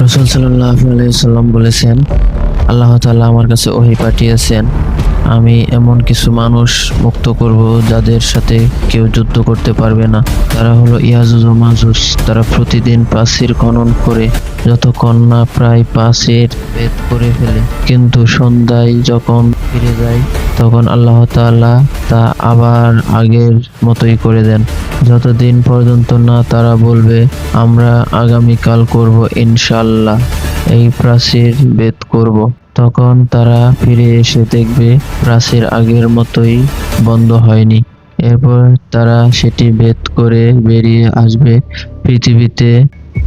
রাসূল সাল্লাল্লাহু আলাইহি সাল্লাম বলেছেন, আল্লাহ তাআলা আমার কাছে ওহী পাঠিয়েছেন, আমি এমন কিছু মানুষ মুক্ত করব যাদের সাথে কেউ যুদ্ধ করতে পারবে না। তারা হলো ইয়াজুজ ও মাজুজ। তারা প্রতিদিন প্রাচীর খনন করে যতক্ষণ না প্রায় প্রাচীর ভেদ করে ফেলে, কিন্তু সন্ধ্যায় যখন ফিরে যায় তখন আল্লাহ তাআলা তা আবার আগের মতোই করে দেন, যতদিন পর্যন্ত না তারা বলবে আমরা আগামীকাল করব ইনশাআল্লাহ, এই প্রাচীর ভেদ করব। তখন তারা ফিরে এসে দেখবে প্রাচীর আগের মতোই বন্ধ হয়নি। এরপর তারা সেটি ভেদ করে বেরিয়ে আসবে পৃথিবীতে।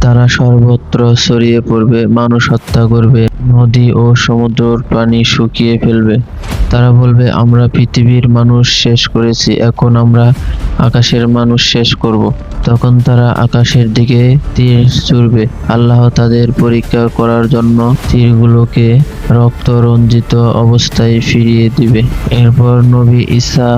তারা সর্বত্র ছড়িয়ে পড়বে, মানুষ হত্যা করবে, নদী ও সমুদ্রের পানি শুকিয়ে ফেলবে। তারা বলবে আমরা পৃথিবীর মানুষ শেষ করেছি, এখন আমরা আকাশের মানুষ শেষ করব। তখন তারা আকাশের দিকে তীর ছুড়বে। আল্লাহ তাদের পরীক্ষা করার জন্য তীরগুলোকে রক্ত রঞ্জিত অবস্থায় ফিরিয়ে দিবে। এরপর নবী ঈসা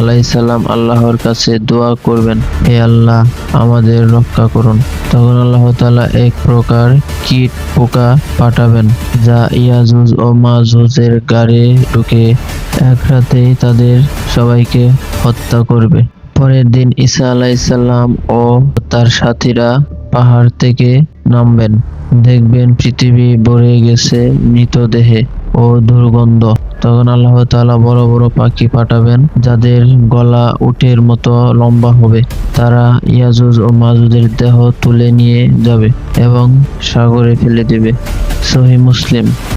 আলাইহিসসালাম আল্লাহর কাছে দোয়া করবেন, হে আল্লাহ আমাদের রক্ষা করুন। তখন আল্লাহ তাআলা এক প্রকার কীট পোকা পাঠাবেন, যা ইয়াজুজ ও মাজুজের গাড়ে ঢুকে এক রাতেই তাদের সবাইকে হত্যা করবে। পরের দিন ঈসা আলাইহিসসালাম ও তার সাথীরা পাহাড় থেকে নামবেন। দেখবেন পৃথিবী ভরে গেছে মৃতদেহে ও দুর্গন্ধ। তখন আল্লাহ তাআলা বড় বড় পাখি পাঠাবেন, যাদের গলা উটের মতো লম্বা হবে। তারা ইয়াজুজ ও মাজুজের দেহ তুলে নিয়ে যাবে এবং সাগরে ফেলে দেবে। সহিহ মুসলিম।